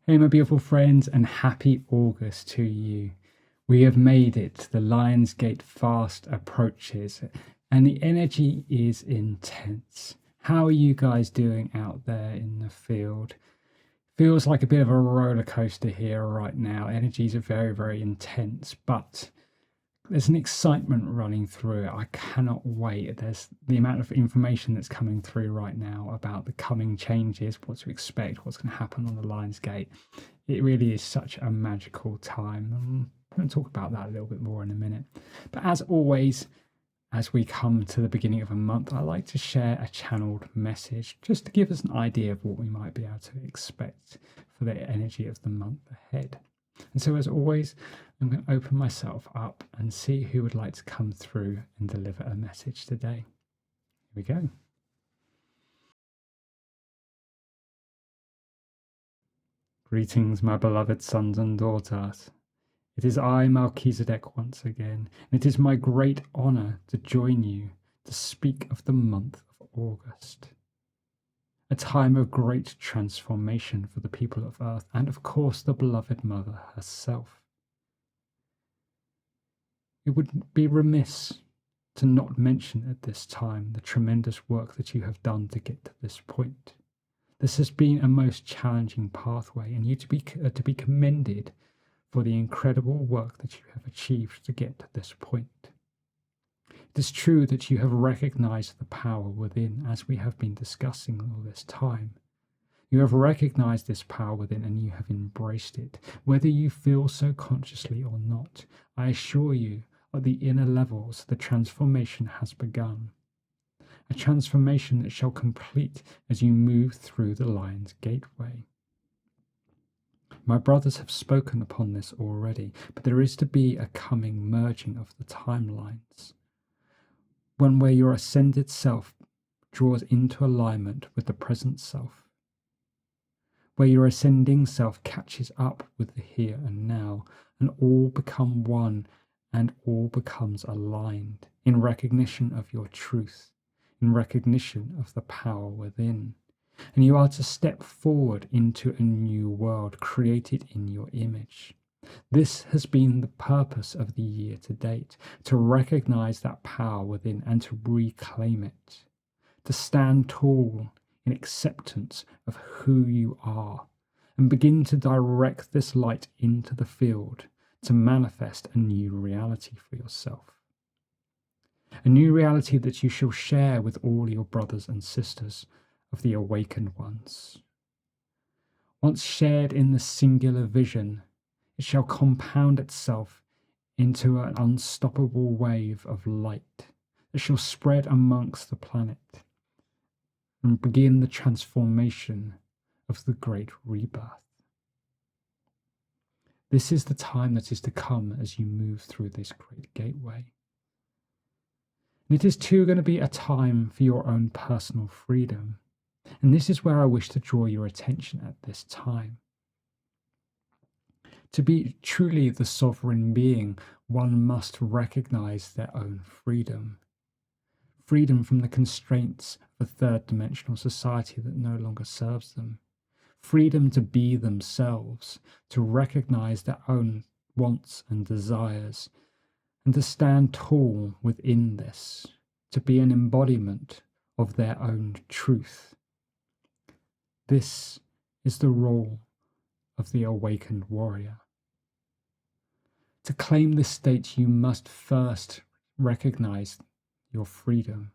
Hey, my beautiful friends, and happy August to you. We have made it. The Lion's Gate fast approaches, and the energy is intense. How are you guys doing out there in the field? Feels like a bit of a roller coaster here right now. Energies are very, very intense, but there's an excitement running through it. I cannot wait. There's the amount of information that's coming through right now about the coming changes, what to expect, what's going to happen on the Lion's Gate. It really is such a magical time. I'm going to talk about that a little bit more in a minute. But as always, as we come to the beginning of a month, I like to share a channeled message just to give us an idea of what we might be able to expect for the energy of the month ahead. And so as always, I'm going to open myself up and see who would like to come through and deliver a message today. Here we go. Greetings, my beloved sons and daughters. It is I, Melchizedek, once again, and it is my great honour to join you to speak of the month of August. A time of great transformation for the people of Earth and, of course, the beloved Mother herself. It would be remiss to not mention at this time the tremendous work that you have done to get to this point. This has been a most challenging pathway, and you to be commended for the incredible work that you have achieved to get to this point. It is true that you have recognized the power within, as we have been discussing all this time. You have recognized this power within and you have embraced it. Whether you feel so consciously or not, I assure you, at the inner levels, the transformation has begun. A transformation that shall complete as you move through the Lion's Gateway. My brothers have spoken upon this already, but there is to be a coming merging of the timelines. One where your ascended self draws into alignment with the present self. Where your ascending self catches up with the here and now, and all become one and all becomes aligned in recognition of your truth, in recognition of the power within. And you are to step forward into a new world created in your image. This has been the purpose of the year to date, to recognize that power within and to reclaim it, to stand tall in acceptance of who you are and begin to direct this light into the field to manifest a new reality for yourself. A new reality that you shall share with all your brothers and sisters of the awakened ones. Once shared in the singular vision, it shall compound itself into an unstoppable wave of light that shall spread amongst the planet and begin the transformation of the great rebirth. This is the time that is to come as you move through this great gateway. And it is too going to be a time for your own personal freedom. And this is where I wish to draw your attention at this time. To be truly the sovereign being, one must recognize their own freedom. Freedom from the constraints of a third-dimensional society that no longer serves them. Freedom to be themselves, to recognize their own wants and desires, and to stand tall within this, to be an embodiment of their own truth. This is the role of the awakened warrior. To claim this state, you must first recognize your freedom.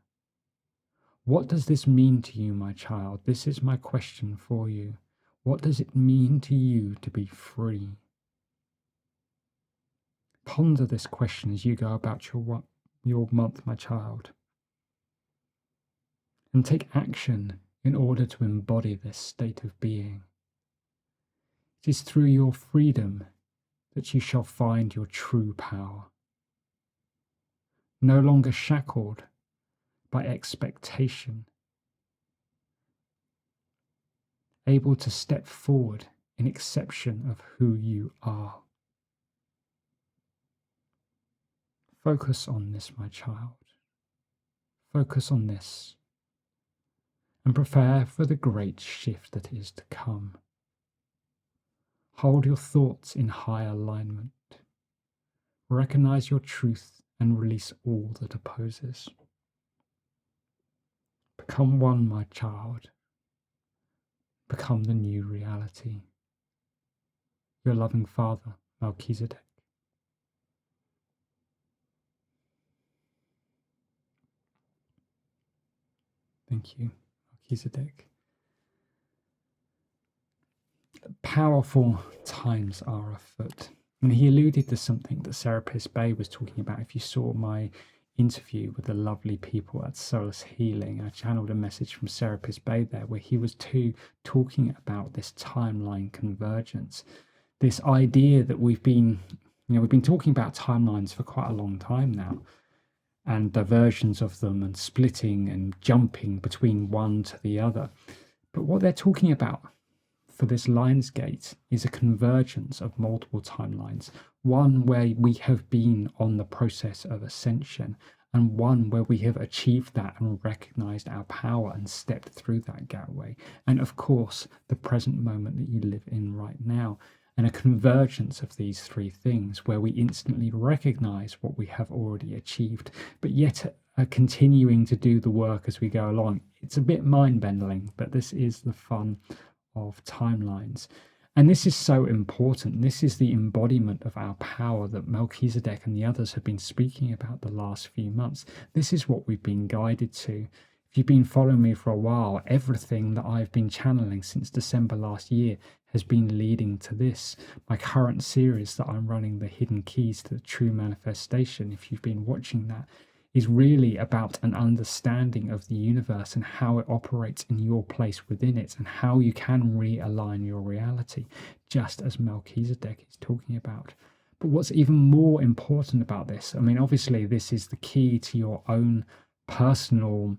What does this mean to you, my child? This is my question for you. What does it mean to you to be free? Ponder this question as you go about your month, my child. And take action in order to embody this state of being. It is through your freedom that you shall find your true power. No longer shackled by expectation. Able to step forward in acceptance of who you are. Focus on this, my child. Focus on this. And prepare for the great shift that is to come. Hold your thoughts in high alignment. Recognize your truth and release all that opposes. Become one, my child. Become the new reality. Your loving Father, Melchizedek. Thank you, Melchizedek. Powerful times are afoot. And he alluded to something that Serapis Bey was talking about. If you saw my interview with the lovely people at Solace Healing, I channeled a message from Serapis Bey there where he was talking about this timeline convergence. This idea that we've been talking about timelines for quite a long time now, and diversions of them and splitting and jumping between one to the other. But what they're talking about for this Lionsgate is a convergence of multiple timelines, one where we have been on the process of ascension, and one where we have achieved that and recognized our power and stepped through that gateway, and of course the present moment that you live in right now, and a convergence of these three things where we instantly recognize what we have already achieved, but yet are continuing to do the work as we go along. It's a bit mind-bending, but this is the fun of timelines. And this is so important. This is the embodiment of our power that Melchizedek and the others have been speaking about the last few months. This is what we've been guided to. If you've been following me for a while, everything that I've been channeling since December last year has been leading to this. My current series that I'm running, The Hidden Keys to the True Manifestation, if you've been watching that, is really about an understanding of the universe and how it operates in your place within it and how you can realign your reality, just as Melchizedek is talking about. But what's even more important about this, I mean, obviously this is the key to your own personal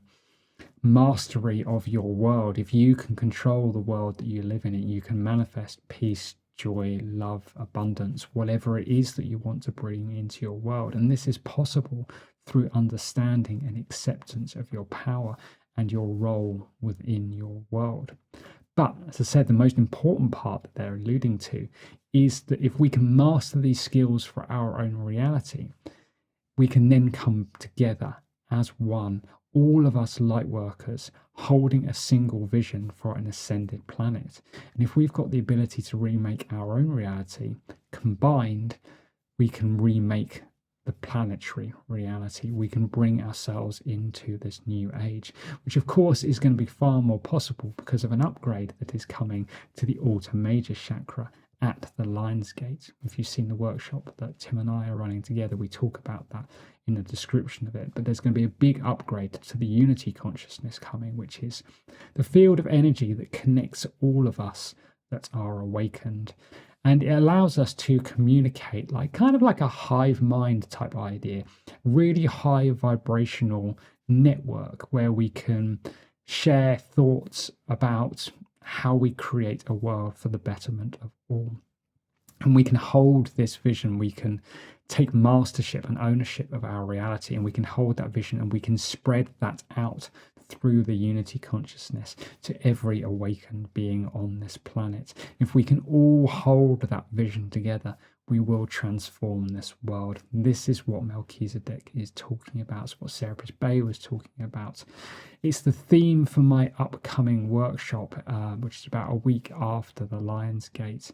mastery of your world. If you can control the world that you live in, you can manifest peace, joy, love, abundance, whatever it is that you want to bring into your world. And this is possible through understanding and acceptance of your power and your role within your world. But as I said, the most important part that they're alluding to is that if we can master these skills for our own reality, we can then come together as one, all of us light workers holding a single vision for an ascended planet. And if we've got the ability to remake our own reality, combined, we can remake the planetary reality. We can bring ourselves into this new age, which of course is going to be far more possible because of an upgrade that is coming to the Alta Major chakra at the Lionsgate. If you've seen the workshop that Tim and I are running together, we talk about that in the description of it. But there's going to be a big upgrade to the unity consciousness coming, which is the field of energy that connects all of us that are awakened. And it allows us to communicate kind of like a hive mind type idea, really high vibrational network where we can share thoughts about how we create a world for the betterment of all. And we can hold this vision, we can take mastership and ownership of our reality, and we can hold that vision and we can spread that out through the unity consciousness to every awakened being on this planet. If we can all hold that vision together, we will transform this world. This is what Melchizedek is talking about. It's what Serapis Bey was talking about. It's the theme for my upcoming workshop, which is about a week after the Lionsgate,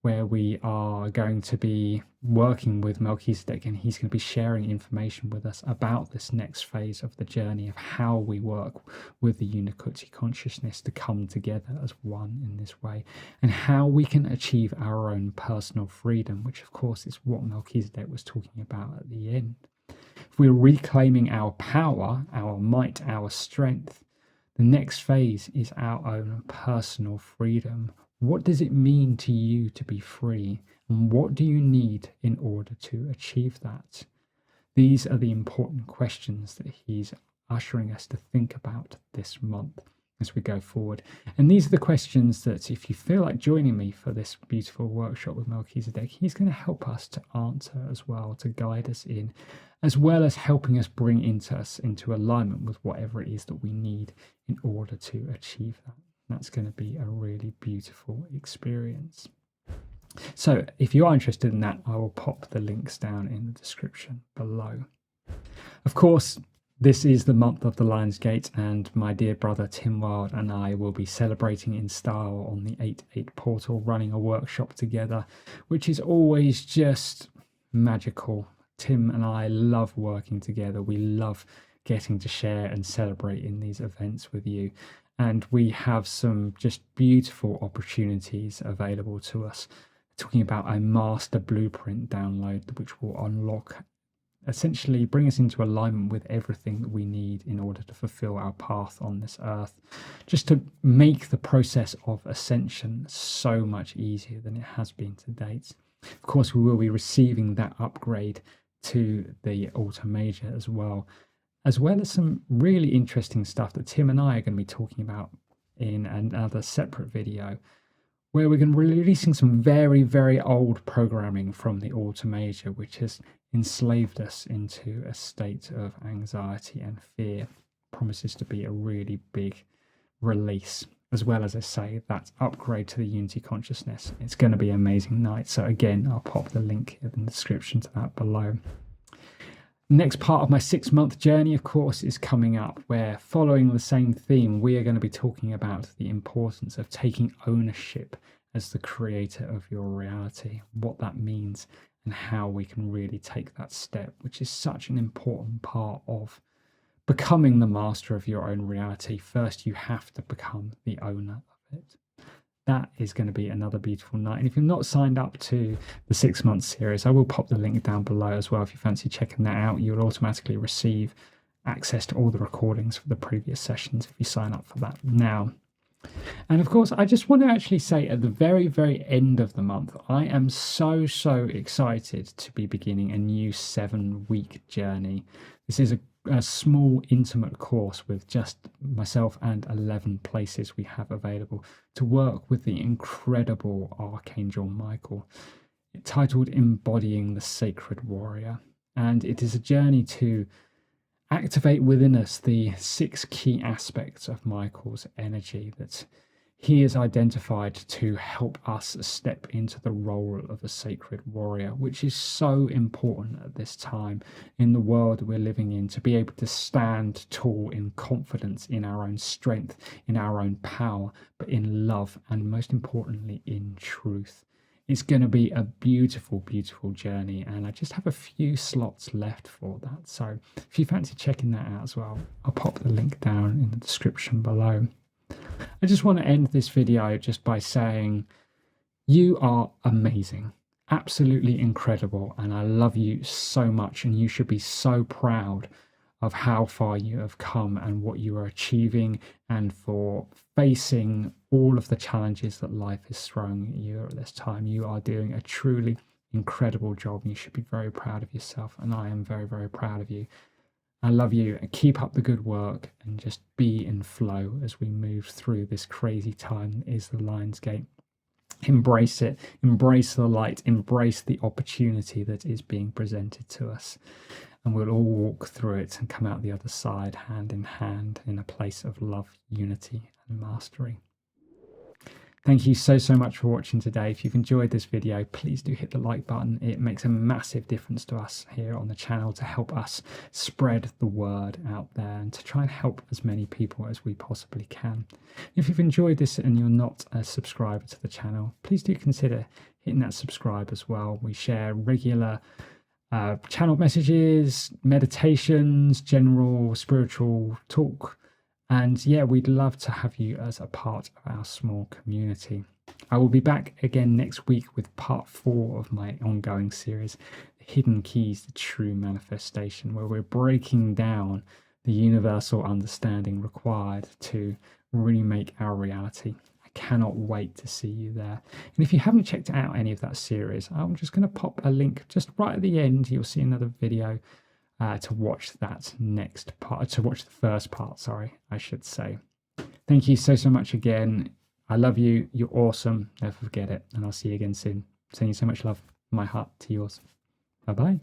where we are going to be working with Melchizedek, and he's going to be sharing information with us about this next phase of the journey of how we work with the Unikutsi consciousness to come together as one in this way, and how we can achieve our own personal freedom, which of course is what Melchizedek was talking about at the end. If we're reclaiming our power, our might, our strength, the next phase is our own personal freedom. What does it mean to you to be free? And what do you need in order to achieve that? These are the important questions that he's ushering us to think about this month as we go forward. And these are the questions that, if you feel like joining me for this beautiful workshop with Melchizedek, he's going to help us to answer as well, to guide us in, as well as helping us bring us into alignment with whatever it is that we need in order to achieve that. That's going to be a really beautiful experience. So if you are interested in that, I will pop the links down in the description below. Of course, this is the month of the Lion's Gate, and my dear brother Tim Wild and I will be celebrating in style on the 8/8 portal, running a workshop together, which is always just magical. Tim and I love working together. We love getting to share and celebrate in these events with you. And we have some just beautiful opportunities available to us. Talking about a master blueprint download, which will unlock, essentially bring us into alignment with everything that we need in order to fulfill our path on this earth, just to make the process of ascension so much easier than it has been to date. Of course, we will be receiving that upgrade to the Alta Major as well as some really interesting stuff that Tim and I are going to be talking about in another separate video, where we're going to be releasing some very, very old programming from the Alta Major, which has enslaved us into a state of anxiety and fear. Promises to be a really big release, as well as I say, that upgrade to the Unity Consciousness. It's going to be an amazing night. So again, I'll pop the link in the description to that below. Next part of my 6-month journey, of course, is coming up, where, following the same theme, we are going to be talking about the importance of taking ownership as the creator of your reality, what that means, and how we can really take that step, which is such an important part of becoming the master of your own reality. First, you have to become the owner of it. That is going to be another beautiful night. And if you're not signed up to the 6-month series, I will pop the link down below as well. If you fancy checking that out, you'll automatically receive access to all the recordings for the previous sessions if you sign up for that now. And of course, I just want to actually say at the very, very end of the month, I am so excited to be beginning a new 7-week journey. This is a small, intimate course with just myself and 11 places we have available to work with the incredible Archangel Michael, titled Embodying the Sacred Warrior. And it is a journey to activate within us the 6 key aspects of Michael's energy that he has identified to help us step into the role of a sacred warrior, which is so important at this time in the world we're living in, to be able to stand tall in confidence in our own strength, in our own power, but in love, and most importantly, in truth. It's going to be a beautiful, beautiful journey, and I just have a few slots left for that. So if you fancy checking that out as well, I'll pop the link down in the description below. I just want to end this video just by saying you are amazing, absolutely incredible, and I love you so much, and you should be so proud of how far you have come and what you are achieving, and for facing all of the challenges that life is throwing at you at this time. You are doing a truly incredible job, and you should be very proud of yourself, and I am very, very proud of you. I love you, and keep up the good work, and just be in flow as we move through this crazy time that is the Lion's Gate. Embrace it, embrace the light, embrace the opportunity that is being presented to us, and we'll all walk through it and come out the other side hand in hand in a place of love, unity, and mastery. Thank you so much for watching today. If you've enjoyed this video, please do hit the like button. It makes a massive difference to us here on the channel to help us spread the word out there and to try and help as many people as we possibly can. If you've enjoyed this and you're not a subscriber to the channel, please do consider hitting that subscribe as well. We share regular channel messages, meditations, general spiritual talk. And yeah, we'd love to have you as a part of our small community. I will be back again next week with part 4 of my ongoing series, Hidden Keys to True Manifestation, where we're breaking down the universal understanding required to remake our reality. I cannot wait to see you there. And if you haven't checked out any of that series, I'm just going to pop a link just right at the end. You'll see another video to watch that next part, to watch the first part, I should say. Thank you so much again. I love you. You're awesome. Never forget it. And I'll see you again soon. Sending you so much love from my heart to yours. Bye-bye.